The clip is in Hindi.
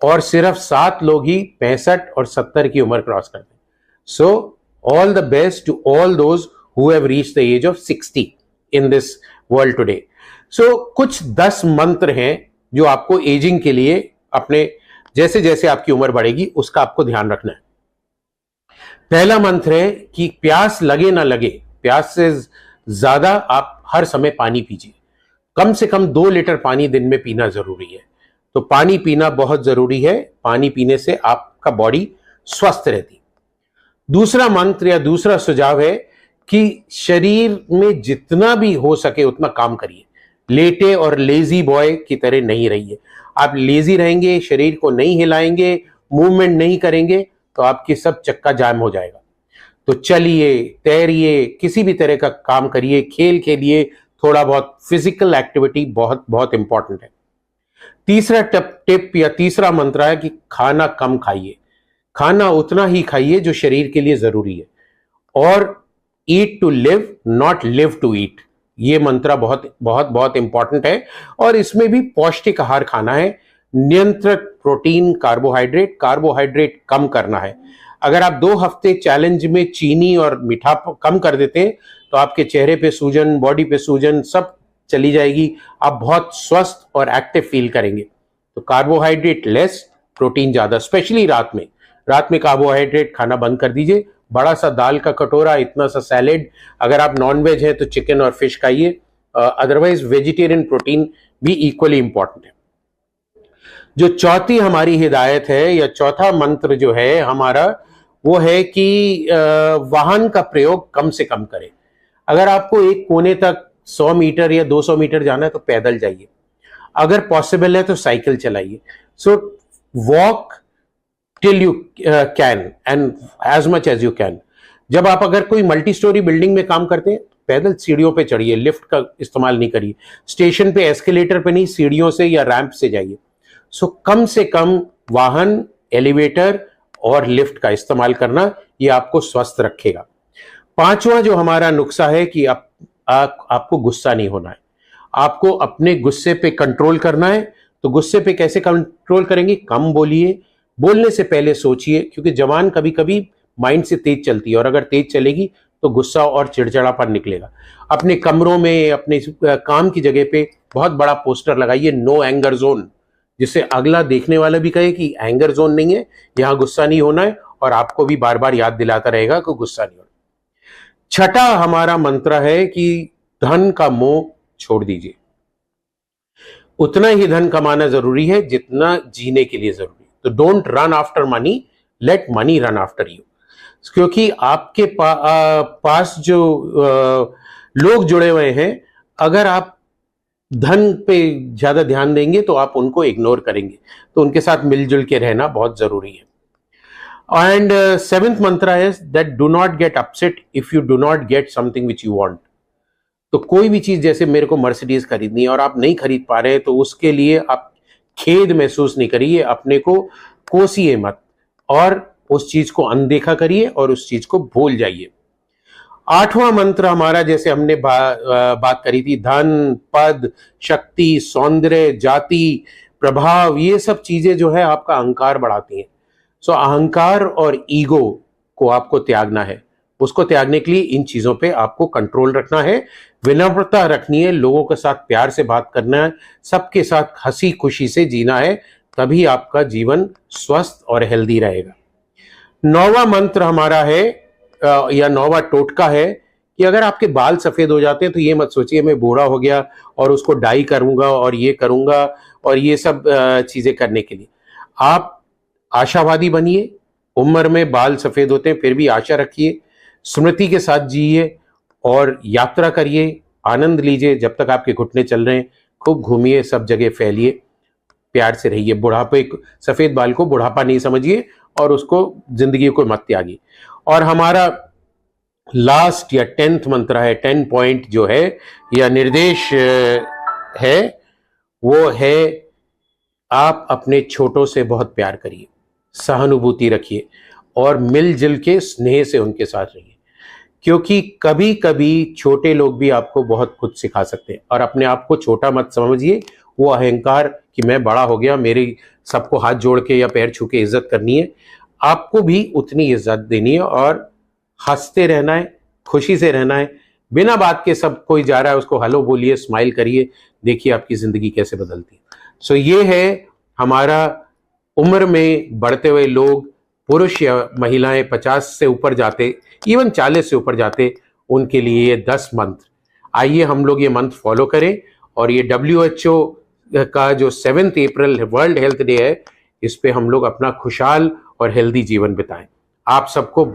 और सिर्फ 7 लोग ही 65 और 70 की उम्र क्रॉस करते हैं। So all the best to all those who have reached the age of 60 in this world today. So कुछ 10 मंत्र हैं जो आपको एजिंग के लिए अपने जैसे जैसे आपकी उम्र बढ़ेगी उसका आपको ध्यान रखना है। पहला मंत्र है कि प्यास लगे ना लगे, प्यास से ज्यादा आप हर समय पानी पीजिए। कम से कम 2 लीटर पानी दिन में पीना जरूरी है। तो पानी पीना बहुत जरूरी है। पानी पीने से आपका बॉडी स्वस्थ रहती। दूसरा मंत्र या दूसरा सुझाव है कि शरीर में जितना भी हो सके उतना काम करिए। लेटे और लेजी बॉय की तरह नहीं रहिए। आप लेजी रहेंगे, शरीर को नहीं हिलाएंगे, मूवमेंट नहीं करेंगे तो आपकी सब चक्का जाम हो जाएगा। तो चलिए, तैरिए, किसी भी तरह का काम करिए, खेल खेलिए, थोड़ा बहुत फिजिकल एक्टिविटी बहुत बहुत इंपॉर्टेंट है। तीसरा टिप या तीसरा मंत्र है कि खाना कम खाइए। खाना उतना ही खाइए जो शरीर के लिए जरूरी है। और eat to live, not live to eat, ये मंत्र बहुत बहुत बहुत इंपॉर्टेंट है। और इसमें भी पौष्टिक आहार खाना है। नियंत्रित प्रोटीन, कार्बोहाइड्रेट कम करना है। अगर आप 2 हफ्ते चैलेंज में चीनी और मीठा कम कर देते हैं तो आपके चेहरे पे सूजन, बॉडी पे सूजन सब चली जाएगी। आप बहुत स्वस्थ और एक्टिव फील करेंगे। तो कार्बोहाइड्रेट लेस, प्रोटीन ज्यादा, स्पेशली रात में। रात में कार्बोहाइड्रेट खाना बंद कर दीजिए। बड़ा सा दाल का कटोरा, इतना सा सैलेड, अगर आप नॉन वेज हैं तो चिकन और फिश खाइए। अदरवाइज वेजिटेरियन प्रोटीन भी इक्वली इंपॉर्टेंट है। जो चौथी हमारी हिदायत है या चौथा मंत्र जो है हमारा, वो है कि वाहन का प्रयोग कम से कम करें। अगर आपको एक कोने तक 100 मीटर या 200 मीटर जाना है तो पैदल जाइए। अगर पॉसिबल है तो साइकिल चलाइए। So walk till you can and as much as you can. जब आप अगर कोई मल्टी स्टोरी बिल्डिंग में काम करते हैं, पैदल सीढ़ियों पे चढ़िए, लिफ्ट का इस्तेमाल नहीं करिए। स्टेशन पे एस्केलेटर पे नहीं, सीढ़ियों से या रैंप से जाइए। सो कम से कम वाहन, एलिवेटर और लिफ्ट का इस्तेमाल करना, ये आपको स्वस्थ रखेगा। पांचवा जो हमारा नुस्खा है कि आपको गुस्सा नहीं होना है। आपको अपने गुस्से पे कंट्रोल करना है। तो गुस्से पे कैसे कंट्रोल करेंगे? कम बोलिए, बोलने से पहले सोचिए, क्योंकि जबान कभी कभी माइंड से तेज चलती है और अगर तेज चलेगी तो गुस्सा और चिड़चिड़ापन निकलेगा। अपने कमरों में, अपने काम की जगह पे बहुत बड़ा पोस्टर लगाइए, नो एंगर जोन, जिससे अगला देखने वाला भी कहे कि एंगर जोन नहीं है, यहां गुस्सा नहीं होना है, और आपको भी बार बार याद दिलाता रहेगा कि गुस्सा नहीं होना। छठा हमारा मंत्र है कि धन का मोह छोड़ दीजिए। उतना ही धन कमाना जरूरी है जितना जीने के लिए जरूरी है। तो don't run after money, late money run after you. क्योंकि आपके पास जो लोग जुड़े हुए हैं, अगर आप धन पे ज्यादा ध्यान देंगे तो आप उनको इग्नोर करेंगे। तो उनके साथ मिलजुल के रहना बहुत जरूरी है। एंड सेवेंथ मंत्र है that do not get upset if you do not get something which you want. तो कोई भी चीज, जैसे मेरे को मर्सिडीज खरीदनी है और आप नहीं खरीद पा रहे, तो उसके लिए आप खेद महसूस नहीं करिए, अपने को कोसिए मत और उस चीज को अनदेखा करिए और उस चीज को भूल जाइए। आठवां मंत्र हमारा, जैसे हमने बात करी थी, धन, पद, शक्ति, सौंदर्य, जाति, प्रभाव, ये सब चीजें जो है आपका अहंकार बढ़ाती हैं। सो अहंकार और ईगो को आपको त्यागना है। उसको त्यागने के लिए इन चीजों पे आपको कंट्रोल रखना है, विनम्रता रखनी है, लोगों के साथ प्यार से बात करना है, सबके साथ हंसी खुशी से जीना है, तभी आपका जीवन स्वस्थ और हेल्दी रहेगा। 9वां मंत्र हमारा है या 9वां टोटका है कि अगर आपके बाल सफेद हो जाते हैं तो ये मत सोचिए मैं बूढ़ा हो गया और उसको डाई करूंगा और ये करूंगा और ये सब चीजें करने के लिए। आप आशावादी बनिए। उम्र में बाल सफेद होते हैं फिर भी आशा रखिए, स्मृति के साथ जिए और यात्रा करिए, आनंद लीजिए जब तक आपके घुटने चल रहे हैं। खूब घूमिए, सब जगह फैलिए, प्यार से रहिए। बुढ़ापे, सफेद बाल को बुढ़ापा नहीं समझिए और उसको जिंदगी को मत त्यागिए। और हमारा लास्ट या 10th मंत्र है, 10 पॉइंट जो है या निर्देश है, वो है आप अपने छोटों से बहुत प्यार करिए, सहानुभूति रखिए और मिलजुल के स्नेह से उनके साथ रहिए। क्योंकि कभी कभी छोटे लोग भी आपको बहुत कुछ सिखा सकते हैं और अपने आप को छोटा मत समझिए, वो अहंकार की कि मैं बड़ा हो गया, मेरी सबको हाथ जोड़ के या पैर छू के इज्जत करनी है। आपको भी उतनी इज्जत देनी है और हंसते रहना है, खुशी से रहना है, बिना बात के सब कोई जा रहा है उसको हेलो बोलिए, स्माइल करिए, देखिए आपकी जिंदगी कैसे बदलती है। सो ये है हमारा उम्र में बढ़ते हुए लोग, पुरुष या महिलाएं 50 से ऊपर जाते, इवन 40 से ऊपर जाते, उनके लिए ये 10 मंत्र। आइए हम लोग ये मंत्र फॉलो करें और ये WHO का जो 7 अप्रैल वर्ल्ड हेल्थ डे है, इस पे हम लोग अपना खुशहाल और हेल्दी जीवन बिताएं। आप सबको